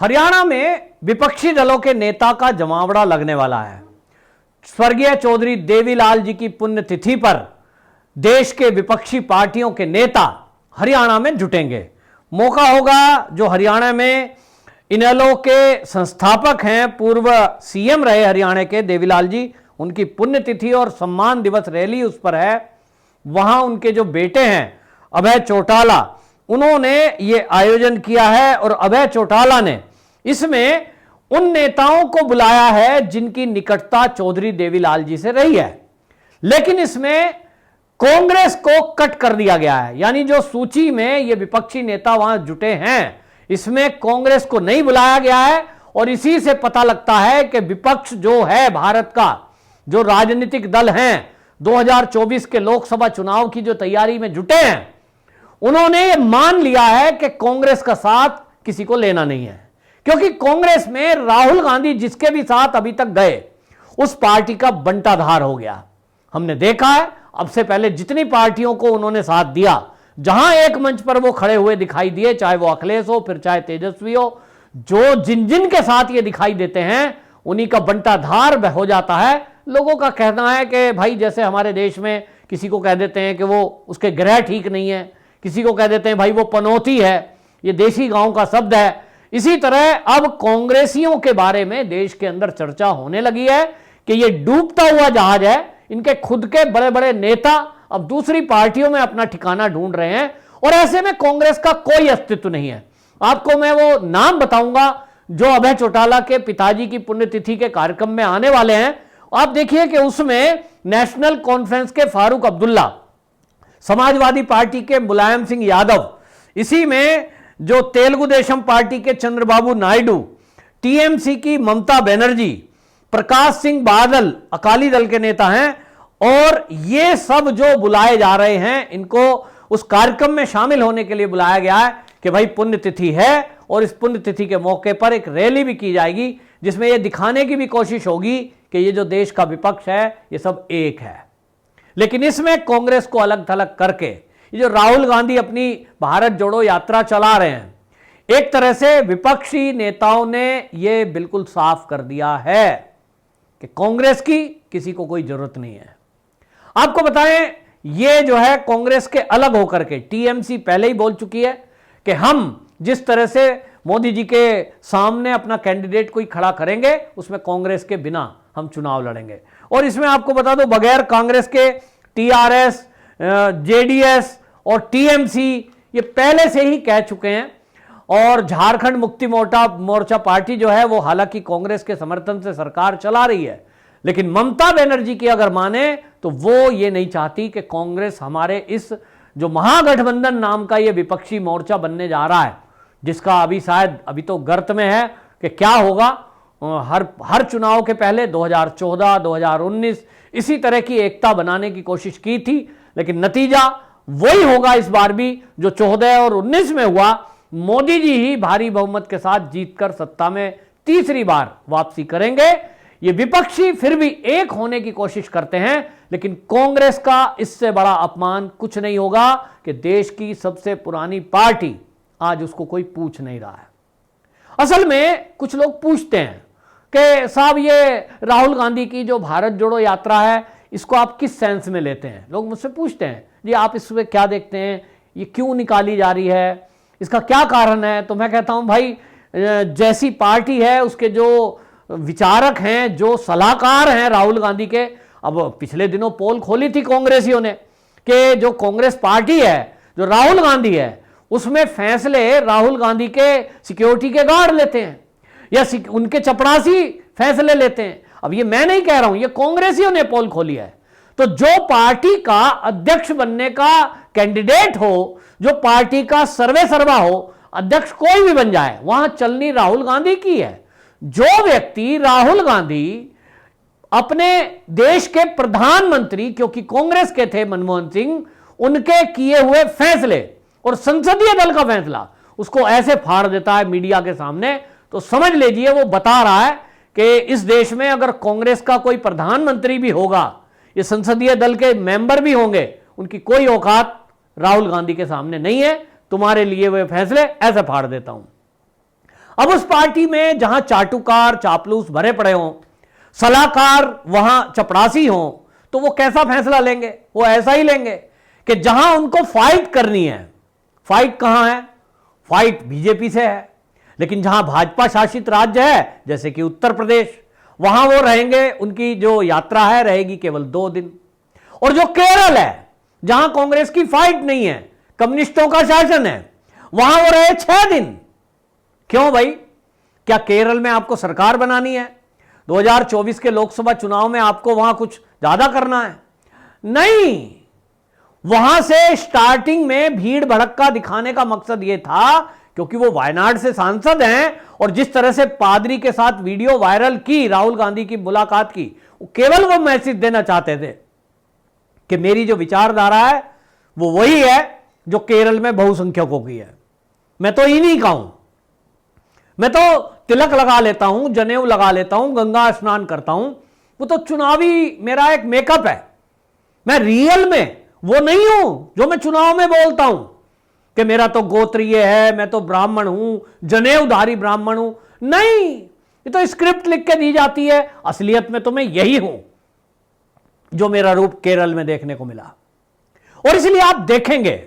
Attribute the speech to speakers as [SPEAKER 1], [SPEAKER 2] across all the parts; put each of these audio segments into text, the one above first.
[SPEAKER 1] हरियाणा में विपक्षी दलों के नेता का जमावड़ा लगने वाला है। स्वर्गीय चौधरी देवीलाल जी की पुण्यतिथि पर देश के विपक्षी पार्टियों के नेता हरियाणा में जुटेंगे। मौका होगा जो हरियाणा में इनेलो के संस्थापक हैं, पूर्व सीएम रहे हरियाणा के देवीलाल जी, उनकी पुण्यतिथि और सम्मान दिवस रैली उस पर है। वहां उनके जो बेटे हैं अभय चौटाला, उन्होंने ये आयोजन किया है और अभय चौटाला ने इसमें उन नेताओं को बुलाया है जिनकी निकटता चौधरी देवीलाल जी से रही है। लेकिन इसमें कांग्रेस को कट कर दिया गया है, यानी जो सूची में ये विपक्षी नेता वहां जुटे हैं इसमें कांग्रेस को नहीं बुलाया गया है। और इसी से पता लगता है कि विपक्ष जो है भारत का, जो राजनीतिक दल हैं 2024 के लोकसभा चुनाव की जो तैयारी में जुटे हैं, उन्होंने ये मान लिया है कि कांग्रेस का साथ किसी को लेना नहीं है, क्योंकि कांग्रेस में राहुल गांधी जिसके भी साथ अभी तक गए उस पार्टी का बंटाधार हो गया। हमने देखा है अब से पहले जितनी पार्टियों को उन्होंने साथ दिया, जहां एक मंच पर वो खड़े हुए दिखाई दिए, चाहे वो अखिलेश हो फिर चाहे तेजस्वी हो, जो जिन जिन के साथ ये दिखाई देते हैं उन्हीं का बंटाधार हो जाता है। लोगों का कहना है कि भाई जैसे हमारे देश में किसी को कह देते हैं कि वो उसके ग्रह ठीक नहीं है, किसी को कह देते हैं भाई वो पनौती है, ये देसी गांव का शब्द है। इसी तरह अब कांग्रेसियों के बारे में देश के अंदर चर्चा होने लगी है कि ये डूबता हुआ जहाज है। इनके खुद के बड़े बड़े नेता अब दूसरी पार्टियों में अपना ठिकाना ढूंढ रहे हैं और ऐसे में कांग्रेस का कोई अस्तित्व नहीं है। आपको मैं वो नाम बताऊंगा जो अभय चौटाला के पिताजी की पुण्यतिथि के कार्यक्रम में आने वाले हैं। आप देखिए कि उसमें नेशनल कॉन्फ्रेंस के फारूक अब्दुल्ला, समाजवादी पार्टी के मुलायम सिंह यादव, इसी में जो तेलुगु देशम पार्टी के चंद्रबाबू नायडू, टीएमसी की ममता बनर्जी, प्रकाश सिंह बादल अकाली दल के नेता हैं, और ये सब जो बुलाए जा रहे हैं इनको उस कार्यक्रम में शामिल होने के लिए बुलाया गया है कि भाई पुण्यतिथि है और इस पुण्यतिथि के मौके पर एक रैली भी की जाएगी जिसमें यह दिखाने की भी कोशिश होगी कि ये जो देश का विपक्ष है ये सब एक है। लेकिन इसमें कांग्रेस को अलग थलग करके ये जो राहुल गांधी अपनी भारत जोड़ो यात्रा चला रहे हैं, एक तरह से विपक्षी नेताओं ने ये बिल्कुल साफ कर दिया है कि कांग्रेस की किसी को कोई जरूरत नहीं है। आपको बताएं, ये जो है कांग्रेस के अलग होकर के टीएमसी पहले ही बोल चुकी है कि हम जिस तरह से मोदी जी के सामने अपना कैंडिडेट कोई खड़ा करेंगे उसमें कांग्रेस के बिना हम चुनाव लड़ेंगे। और इसमें आपको बता दो, बगैर कांग्रेस के टीआरएस, जेडीएस और टीएमसी ये पहले से ही कह चुके हैं। और झारखंड मुक्ति मोर्चा पार्टी जो है वो हालांकि कांग्रेस के समर्थन से सरकार चला रही है, लेकिन ममता बनर्जी की अगर माने तो वो ये नहीं चाहती कि कांग्रेस हमारे इस जो महागठबंधन नाम का ये विपक्षी मोर्चा बनने जा रहा है, जिसका अभी शायद अभी तो गर्त में है कि क्या होगा। हर चुनाव के पहले 2014, 2019 इसी तरह की एकता बनाने की कोशिश की थी, लेकिन नतीजा वही होगा इस बार भी जो 14 और 19 में हुआ। मोदी जी ही भारी बहुमत के साथ जीतकर सत्ता में तीसरी बार वापसी करेंगे। ये विपक्षी फिर भी एक होने की कोशिश करते हैं, लेकिन कांग्रेस का इससे बड़ा अपमान कुछ नहीं होगा कि देश की सबसे पुरानी पार्टी आज उसको कोई पूछ नहीं रहा है। असल में कुछ लोग पूछते हैं कि साहब ये राहुल गांधी की जो भारत जोड़ो यात्रा है इसको आप किस सेंस में लेते हैं। लोग मुझसे पूछते हैं जी आप इसमें क्या देखते हैं, ये क्यों निकाली जा रही है, इसका क्या कारण है। तो मैं कहता हूं भाई जैसी पार्टी है उसके जो विचारक हैं, जो सलाहकार हैं राहुल गांधी के, अब पिछले दिनों पोल खोली थी कांग्रेसियों ने कि जो कांग्रेस पार्टी है, जो राहुल गांधी है, उसमें फैसले राहुल गांधी के सिक्योरिटी के गार्ड लेते हैं या उनके चपरासी फैसले लेते हैं। अब ये मैं नहीं कह रहा हूं, ये कांग्रेसियों ने पोल खोली है। तो जो पार्टी का अध्यक्ष बनने का कैंडिडेट हो, जो पार्टी का सर्वे सर्वा हो, अध्यक्ष कोई भी बन जाए, वहां चलनी राहुल गांधी की है। जो व्यक्ति राहुल गांधी अपने देश के प्रधानमंत्री, क्योंकि कांग्रेस के थे मनमोहन सिंह, उनके किए हुए फैसले और संसदीय दल का फैसला उसको ऐसे फाड़ देता है मीडिया के सामने, तो समझ लीजिए वो बता रहा है कि इस देश में अगर कांग्रेस का कोई प्रधानमंत्री भी होगा, ये संसदीय दल के मेंबर भी होंगे, उनकी कोई औकात राहुल गांधी के सामने नहीं है। तुम्हारे लिए वे फैसले ऐसे फाड़ देता हूं। अब उस पार्टी में जहां चाटुकार चापलूस भरे पड़े हों, सलाहकार वहां चपरासी हों, तो वो कैसा फैसला लेंगे? वो ऐसा ही लेंगे कि जहां उनको फाइट करनी है, फाइट कहां है? फाइट बीजेपी से है, लेकिन जहां भाजपा शासित राज्य है जैसे कि उत्तर प्रदेश, वहां वो रहेंगे, उनकी जो यात्रा है रहेगी केवल 2 दिन। और जो केरल है जहां कांग्रेस की फाइट नहीं है, कम्युनिस्टों का शासन है, वहां वो रहे 6 दिन। क्यों भाई? क्या केरल में आपको सरकार बनानी है? 2024 के लोकसभा चुनाव में आपको वहां कुछ ज्यादा करना है? नहीं, वहां से स्टार्टिंग में भीड़ भड़क्का दिखाने का मकसद यह था, क्योंकि वो वायनाड से सांसद हैं और जिस तरह से पादरी के साथ वीडियो वायरल की राहुल गांधी की मुलाकात की, केवल वो मैसेज देना चाहते थे कि मेरी जो विचारधारा है वो वही है जो केरल में बहुसंख्यकों की है। मैं तो इन्हीं का हूं, मैं तो तिलक लगा लेता हूं, जनेऊ लगा लेता हूं, गंगा स्नान करता हूं, वो तो चुनावी मेरा एक मेकअप है। मैं रियल में वो नहीं हूं जो मैं चुनाव में बोलता हूं कि मेरा तो गोत्रीय है, मैं तो ब्राह्मण हूं, जनेऊधारी ब्राह्मण हूं। नहीं, ये तो स्क्रिप्ट लिख के दी जाती है। असलियत में तो मैं यही हूं जो मेरा रूप केरल में देखने को मिला। और इसलिए आप देखेंगे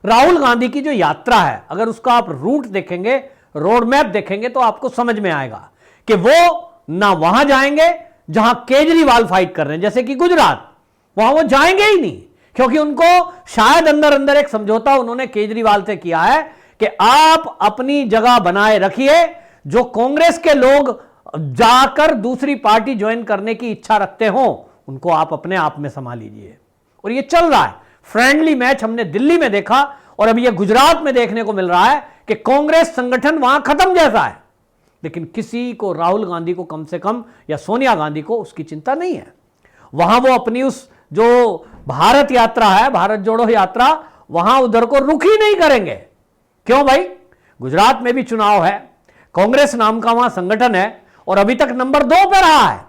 [SPEAKER 1] राहुल गांधी की जो यात्रा है, अगर उसका आप रूट देखेंगे, रोड मैप देखेंगे, तो आपको समझ में आएगा कि वो ना वहां जाएंगे जहां केजरीवाल फाइट कर रहे हैं, जैसे कि गुजरात, वहां वो जाएंगे ही नहीं, क्योंकि उनको शायद अंदर अंदर एक समझौता उन्होंने केजरीवाल से किया है कि आप अपनी जगह बनाए रखिए, जो कांग्रेस के लोग जाकर दूसरी पार्टी ज्वाइन करने की इच्छा रखते हो उनको आप अपने आप में संभाल लीजिए। और ये चल रहा है। फ्रेंडली मैच हमने दिल्ली में देखा और अभी ये गुजरात में देखने को मिल रहा है कि कांग्रेस संगठन वहां खत्म जैसा है, लेकिन किसी को, राहुल गांधी को कम से कम, या सोनिया गांधी को उसकी चिंता नहीं है। वहां वो अपनी उस जो भारत यात्रा है, भारत जोड़ो यात्रा, वहां उधर को रुख ही नहीं करेंगे। क्यों भाई? गुजरात में भी चुनाव है, कांग्रेस नाम का वहां संगठन है और अभी तक नंबर 2 पे रहा है।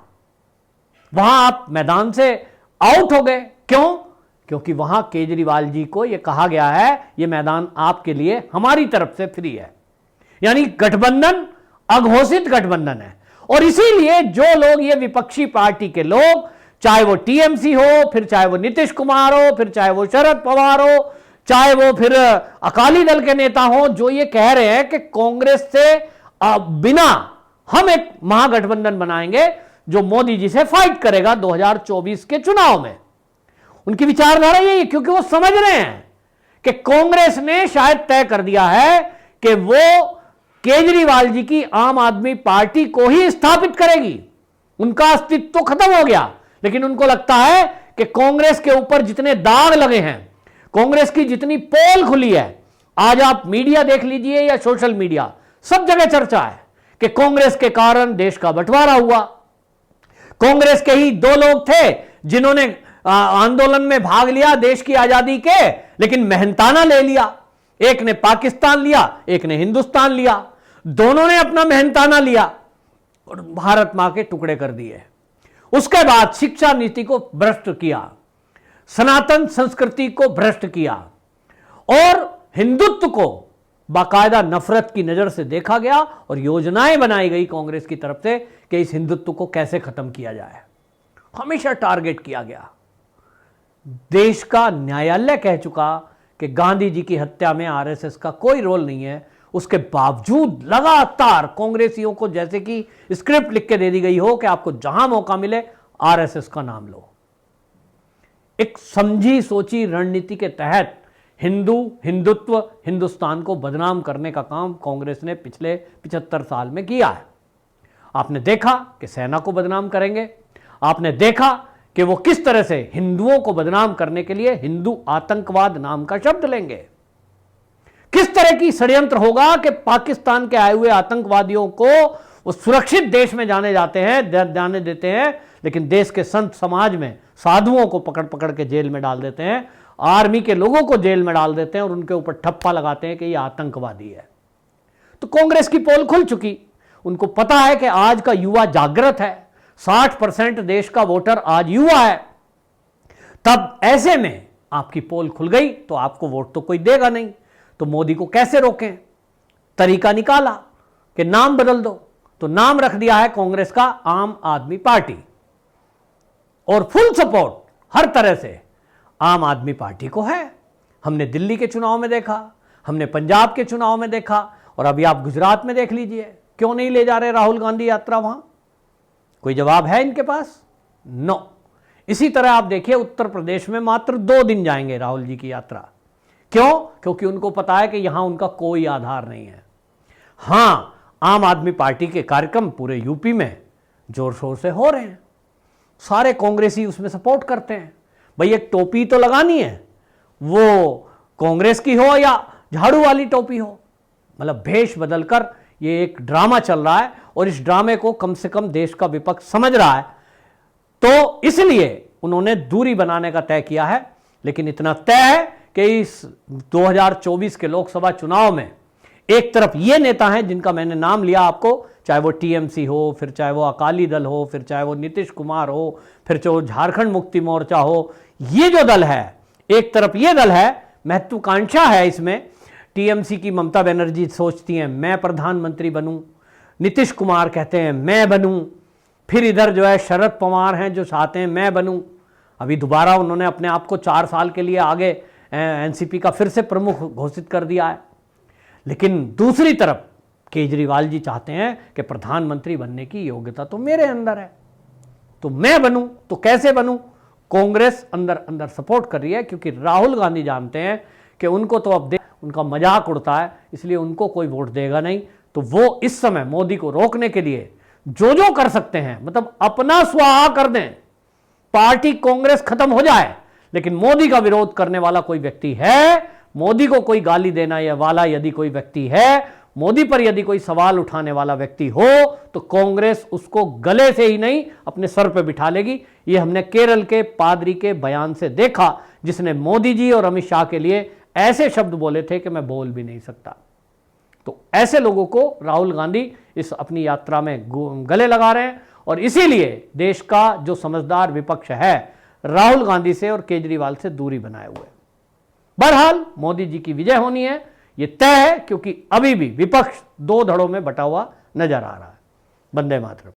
[SPEAKER 1] वहां आप मैदान से आउट हो गए। क्यों? क्योंकि वहां केजरीवाल जी को यह कहा गया है यह मैदान आपके लिए हमारी तरफ से फ्री है, यानी गठबंधन अघोषित गठबंधन है। और इसीलिए जो लोग, ये विपक्षी पार्टी के लोग, चाहे वो टीएमसी हो, फिर चाहे वो नीतीश कुमार हो, फिर चाहे वो शरद पवार हो, चाहे वो फिर अकाली दल के नेता हो, जो ये कह रहे हैं कि कांग्रेस से बिना हम एक महागठबंधन बनाएंगे जो मोदी जी से फाइट करेगा 2024 के चुनाव में, उनकी विचारधारा यही है, क्योंकि वो समझ रहे हैं कि कांग्रेस ने शायद तय कर दिया है कि वो केजरीवाल जी की आम आदमी पार्टी को ही स्थापित करेगी। उनका अस्तित्व तो खत्म हो गया, लेकिन उनको लगता है कि कांग्रेस के ऊपर जितने दाग लगे हैं, कांग्रेस की जितनी पोल खुली है, आज आप मीडिया देख लीजिए या सोशल मीडिया, सब जगह चर्चा है कि कांग्रेस के कारण देश का बंटवारा हुआ। कांग्रेस के ही 2 लोग थे जिन्होंने आंदोलन में भाग लिया देश की आजादी के, लेकिन मेहनताना ले लिया। एक ने पाकिस्तान लिया, एक ने हिंदुस्तान लिया, दोनों ने अपना मेहनताना लिया और भारत मां के टुकड़े कर दिए। उसके बाद शिक्षा नीति को भ्रष्ट किया, सनातन संस्कृति को भ्रष्ट किया और हिंदुत्व को बाकायदा नफरत की नजर से देखा गया और योजनाएं बनाई गई कांग्रेस की तरफ से कि इस हिंदुत्व को कैसे खत्म किया जाए। हमेशा टारगेट किया गया। देश का न्यायालय कह चुका कि गांधी जी की हत्या में आरएसएस का कोई रोल नहीं है, उसके बावजूद लगातार कांग्रेसियों को जैसे कि स्क्रिप्ट लिख के दे दी गई हो कि आपको जहां मौका मिले आरएसएस का नाम लो। एक समझी सोची रणनीति के तहत हिंदुत्व, हिंदुस्तान को बदनाम करने का काम कांग्रेस ने पिछले 75 साल में किया है। आपने देखा कि सेना को बदनाम करेंगे, आपने देखा कि वो किस तरह से हिंदुओं को बदनाम करने के लिए हिंदू आतंकवाद नाम का शब्द लेंगे, किस तरह की षड्यंत्र होगा कि पाकिस्तान के आए हुए आतंकवादियों को वो सुरक्षित देश में जाने देते हैं, लेकिन देश के संत समाज में साधुओं को पकड़ पकड़ के जेल में डाल देते हैं, आर्मी के लोगों को जेल में डाल देते हैं और उनके ऊपर ठप्पा लगाते हैं कि ये आतंकवादी है। तो कांग्रेस की पोल खुल चुकी। उनको पता है कि आज का युवा जागृत है, 60% देश का वोटर आज युवा है। तब ऐसे में आपकी पोल खुल गई तो आपको वोट तो कोई देगा नहीं, तो मोदी को कैसे रोकें? तरीका निकाला कि नाम बदल दो, तो नाम रख दिया है कांग्रेस का आम आदमी पार्टी, और फुल सपोर्ट हर तरह से आम आदमी पार्टी को है। हमने दिल्ली के चुनाव में देखा, हमने पंजाब के चुनाव में देखा, और अभी आप गुजरात में देख लीजिए, क्यों नहीं ले जा रहे राहुल गांधी यात्रा वहां? कोई जवाब है इनके पास? नो। इसी तरह आप देखिए उत्तर प्रदेश में मात्र 2 दिन जाएंगे राहुल जी की यात्रा। क्यों? क्योंकि उनको पता है कि यहां उनका कोई आधार नहीं है। हां, आम आदमी पार्टी के कार्यक्रम पूरे यूपी में जोर शोर से हो रहे हैं, सारे कांग्रेसी उसमें सपोर्ट करते हैं। भाई एक टोपी तो लगानी है, वो कांग्रेस की हो या झाड़ू वाली टोपी हो, मतलब भेष बदलकर ये एक ड्रामा चल रहा है, और इस ड्रामे को कम से कम देश का विपक्ष समझ रहा है, तो इसलिए उन्होंने दूरी बनाने का तय किया है। लेकिन इतना तय है कि इस 2024 के लोकसभा चुनाव में एक तरफ ये नेता हैं जिनका मैंने नाम लिया आपको, चाहे वो टीएमसी हो, फिर चाहे वो अकाली दल हो, फिर चाहे वो नीतीश कुमार हो, फिर चाहे वो झारखंड मुक्ति मोर्चा हो, ये जो दल है, एक तरफ ये दल है, महत्वाकांक्षा है इसमें। टीएमसी की ममता बनर्जी सोचती हैं मैं प्रधानमंत्री बनूं, नीतीश कुमार कहते हैं मैं बनूं, फिर इधर जो है शरद पवार हैं जो चाहते हैं मैं बनूं। अभी दोबारा उन्होंने अपने आप को 4 साल के लिए आगे एनसीपी का फिर से प्रमुख घोषित कर दिया है। लेकिन दूसरी तरफ केजरीवाल जी चाहते हैं कि प्रधानमंत्री बनने की योग्यता तो मेरे अंदर है, तो मैं बनूं, तो कैसे बनूं? कांग्रेस अंदर अंदर सपोर्ट कर रही है, क्योंकि राहुल गांधी जानते हैं कि उनको तो अब उनका मजाक उड़ता है, इसलिए उनको कोई वोट देगा नहीं। तो वो इस समय मोदी को रोकने के लिए जो कर सकते हैं, मतलब अपना स्वाहा कर दें, पार्टी कांग्रेस खत्म हो जाए, लेकिन मोदी का विरोध करने वाला कोई व्यक्ति है, मोदी को कोई गाली देना या वाला यदि कोई व्यक्ति है, मोदी पर यदि कोई सवाल उठाने वाला व्यक्ति हो, तो कांग्रेस उसको गले से ही नहीं अपने सर पे बिठा लेगी। ये हमने केरल के पादरी के बयान से देखा, जिसने मोदी जी और अमित शाह के लिए ऐसे शब्द बोले थे कि मैं बोल भी नहीं सकता। तो ऐसे लोगों को राहुल गांधी इस अपनी यात्रा में गले लगा रहे हैं, और इसीलिए देश का जो समझदार विपक्ष है राहुल गांधी से और केजरीवाल से दूरी बनाए हुए। बहरहाल मोदी जी की विजय होनी है, ये तय है, क्योंकि अभी भी विपक्ष 2 धड़ों में बटा हुआ नजर आ रहा है। वंदे मातरम।